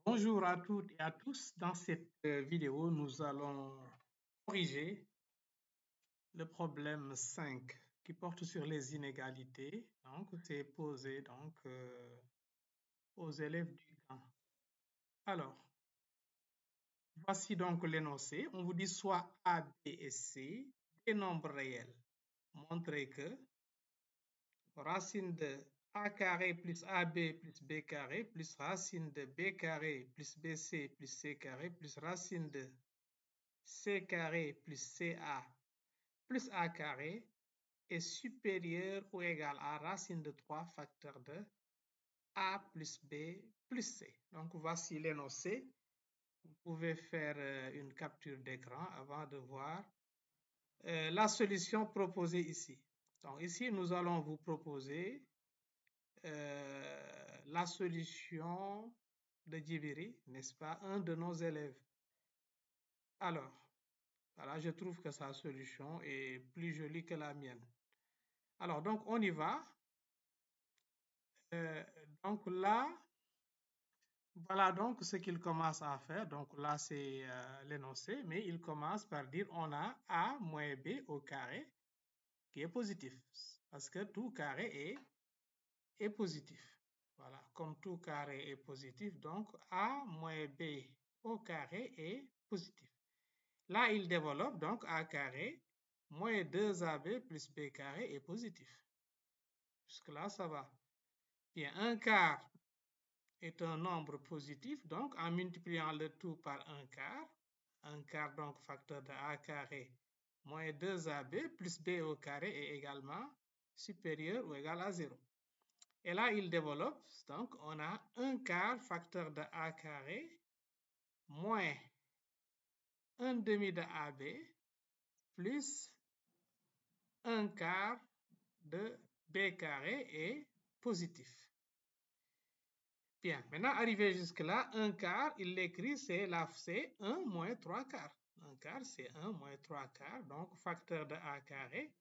Bonjour à toutes et à tous. Dans cette vidéo, nous allons corriger le problème 5 qui porte sur les inégalités. Donc, c'est posé aux élèves du camp. Alors, voici donc l'énoncé. On vous dit soit A, B et C des nombres réels. Montrez que racine de A carré plus AB plus B carré plus racine de B carré plus BC plus C carré plus racine de C carré plus CA plus A carré est supérieur ou égal à racine de 3 facteurs de A plus B plus C. Donc, voici l'énoncé. Vous pouvez faire une capture d'écran avant de voir la solution proposée ici. Donc, ici, nous allons vous proposer la solution de Djibiri, n'est-ce pas, un de nos élèves. Alors, voilà, je trouve que sa solution est plus jolie que la mienne. Alors, donc, on y va. Donc là, voilà donc ce qu'il commence à faire. Donc là, c'est l'énoncé, mais il commence par dire on a A moins B au carré qui est positif, parce que tout carré est positif. Voilà, comme tout carré est positif, donc A moins B au carré est positif. Là, il développe, donc A carré moins 2AB plus B carré est positif. Jusque-là, ça va. Bien, 1 quart est un nombre positif, donc en multipliant le tout par 1 quart donc facteur de A carré moins 2AB plus B au carré est également supérieur ou égal à 0. Et là, il développe, donc on a 1 quart facteur de A carré moins 1 demi de AB plus 1 quart de B carré est positif. Bien, maintenant arrivé jusque-là, 1 quart, il l'écrit, c'est 1 moins 3 quarts. 1 quart, c'est 1 moins 3 quarts, donc facteur de A carré,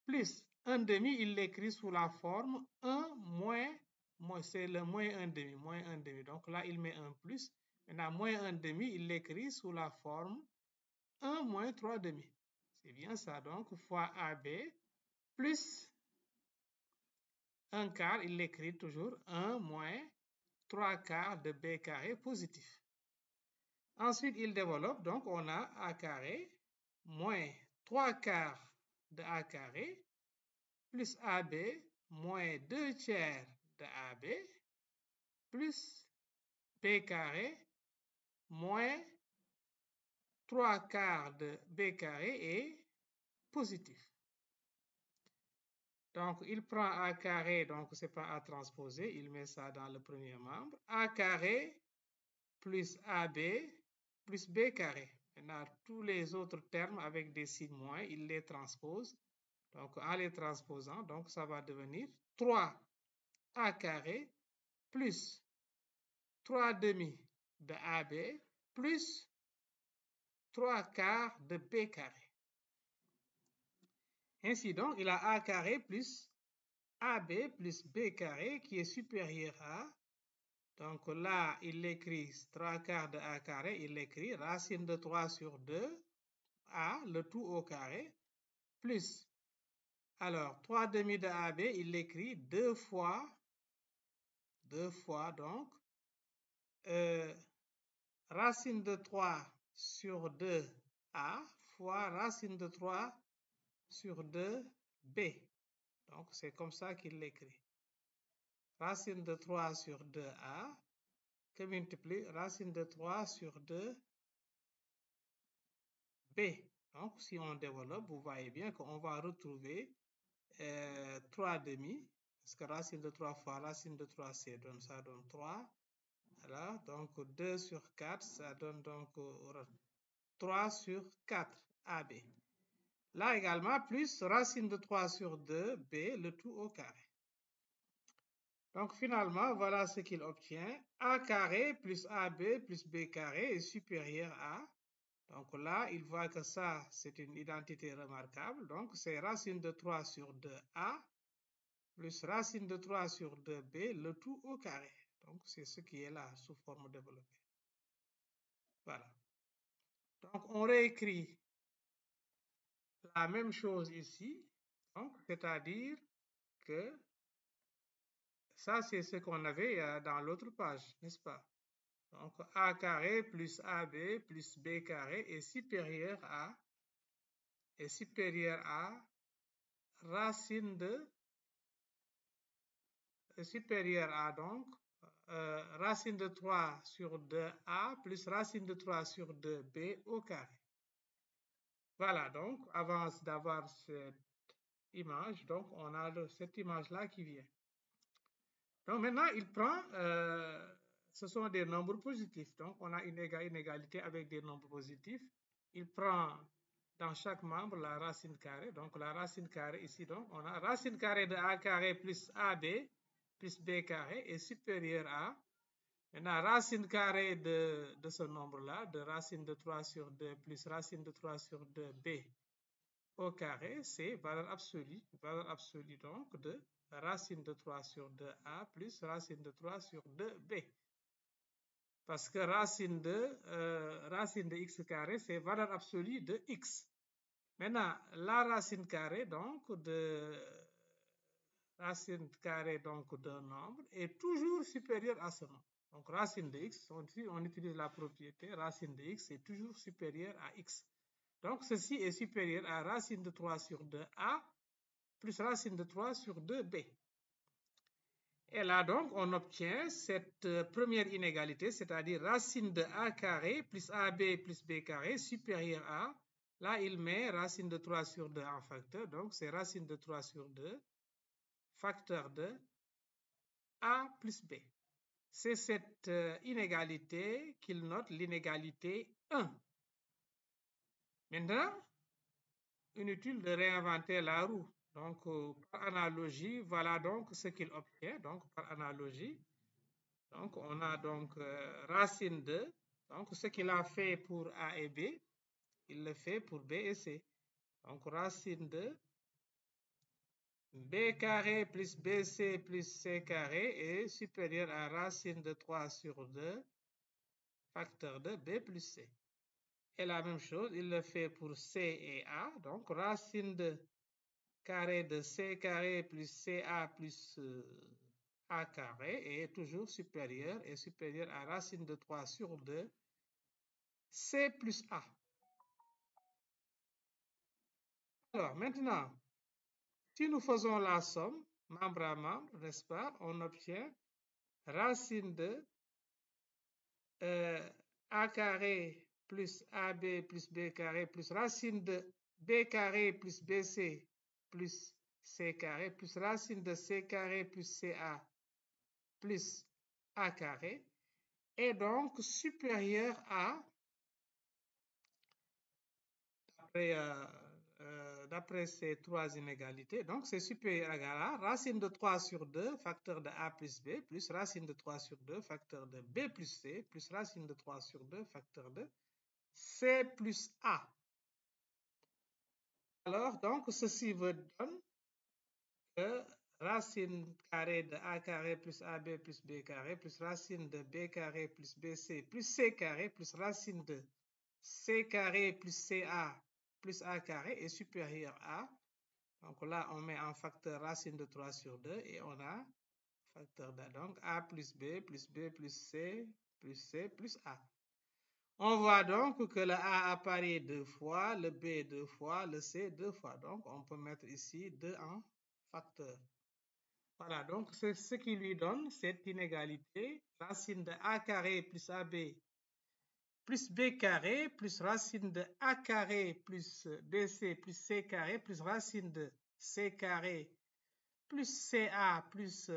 plus 1 demi, il l'écrit sous la forme 1 moins, c'est le moins 1 demi, moins 1 demi. Donc là, il met un plus. Maintenant, moins 1 demi, il l'écrit sous la forme 1 moins 3 demi. C'est bien ça, donc fois AB, plus 1 quart, il l'écrit toujours 1 moins 3 quarts de B carré positif. Ensuite, il développe, donc on a A carré moins 3 quarts de A carré plus AB moins 2 tiers de AB plus B carré moins 3 quarts de B carré est positif. Donc, il prend A carré, donc c'est pas à transposer, il met ça dans le premier membre. A carré plus AB plus B carré. Maintenant, tous les autres termes avec des signes moins, il les transpose. Donc, en les transposant, donc ça va devenir 3A carré plus 3 demi de AB plus 3 quarts de B carré. Ainsi donc, il a A carré plus AB plus B carré qui est supérieur à, donc là, il écrit 3 quarts de A carré, il écrit racine de 3 sur 2, A, le tout au carré, plus, alors 3 demi de AB, il écrit 2 fois donc, racine de 3 sur 2A fois racine de 3 sur 2B. Donc, c'est comme ça qu'il l'écrit. Racine de 3 sur 2A que multiplie racine de 3 sur 2B. Donc, si on développe, vous voyez bien qu'on va retrouver 3 demi, parce que racine de 3 fois racine de 3, ça donne 3. Voilà, donc 2 sur 4, ça donne donc 3 sur 4 AB. Là également, plus racine de 3 sur 2B, le tout au carré. Donc finalement, voilà ce qu'il obtient. A carré plus AB plus B carré est supérieur à. Donc là, il voit que ça, c'est une identité remarquable. Donc c'est racine de 3 sur 2A plus racine de 3 sur 2B, le tout au carré. Donc c'est ce qui est là, sous forme développée. Voilà. Donc, on réécrit la même chose ici. Donc, c'est-à-dire que ça, c'est ce qu'on avait dans l'autre page, n'est-ce pas? Donc, a carré plus ab plus b carré est supérieur à racine de supérieur à donc racine de 3 sur 2a plus racine de 3 sur 2b au carré. Voilà, donc avant d'avoir cette image, donc on a cette image-là qui vient. Donc maintenant, il prend, ce sont des nombres positifs. Donc on a une inégalité avec des nombres positifs. Il prend dans chaque membre la racine carrée. Donc la racine carrée ici, donc on a racine carrée de a carré plus ab plus b carré est supérieur à, maintenant racine carrée de ce nombre-là, de racine de 3 sur 2 plus racine de 3 sur 2b au carré, c'est valeur absolue donc de racine de 3 sur 2a plus racine de 3 sur 2b. Parce que racine de x carré, c'est valeur absolue de x. Maintenant, la racine carrée donc d'un nombre est toujours supérieure à ce nombre. Donc racine de x, on utilise la propriété, racine de x est toujours supérieure à x. Donc ceci est supérieur à racine de 3 sur 2a plus racine de 3 sur 2b. Et là donc on obtient cette première inégalité, c'est-à-dire racine de a carré plus ab plus b carré supérieur à, là il met racine de 3 sur 2 en facteur, donc c'est racine de 3 sur 2 facteur de a plus b. C'est cette inégalité qu'il note l'inégalité 1. Maintenant, inutile de réinventer la roue. Donc, par analogie, voilà donc ce qu'il obtient. Donc, par analogie, donc on a donc racine de, donc ce qu'il a fait pour A et B, il le fait pour B et C. Donc, racine de B carré plus BC plus C carré est supérieur à racine de 3 sur 2 facteur de B plus C. Et la même chose, il le fait pour C et A. Donc, racine de carré de C carré plus CA plus A carré est toujours supérieur à racine de 3 sur 2 C plus A. Alors, maintenant, si nous faisons la somme, membre à membre, n'est-ce pas, on obtient racine de A carré plus AB plus B carré plus racine de B carré plus BC plus C carré plus racine de C carré plus CA plus A carré est donc supérieur à, d'après ces trois inégalités, donc c'est supérieur à racine de 3 sur 2 facteur de A plus B plus racine de 3 sur 2 facteur de B plus C plus racine de 3 sur 2 facteur de C plus A. Alors, donc, ceci veut dire que racine carrée de A carré plus AB plus B carré plus racine de B carré plus BC plus C carré plus racine de C carré plus CA plus A carré est supérieur à, donc là on met en facteur racine de 3 sur 2 et on a facteur de, donc A plus B plus C plus A. On voit donc que le A apparaît 2 fois, le B 2 fois, le C 2 fois. Donc on peut mettre ici 2 en facteur. Voilà, donc c'est ce qui lui donne cette inégalité, racine de A carré plus AB plus B carré plus racine de A carré plus BC plus C carré plus racine de C carré plus CA plus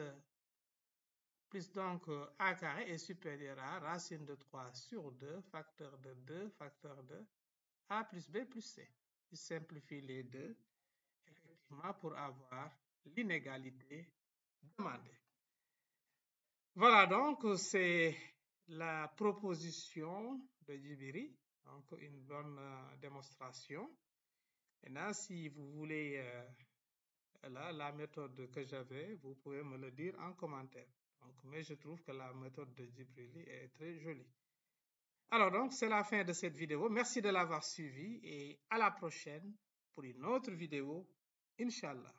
donc A carré est supérieur à racine de 3 sur 2 facteur de 2 facteur de A plus B plus C. Il simplifie les deux, effectivement, pour avoir l'inégalité demandée. Voilà, donc c'est la proposition de Djibiri, donc une bonne démonstration. Maintenant, si vous voulez la méthode que j'avais, vous pouvez me le dire en commentaire. Donc, mais je trouve que la méthode de Djibiri est très jolie. Alors donc, c'est la fin de cette vidéo. Merci de l'avoir suivi et à la prochaine pour une autre vidéo, Inch'Allah.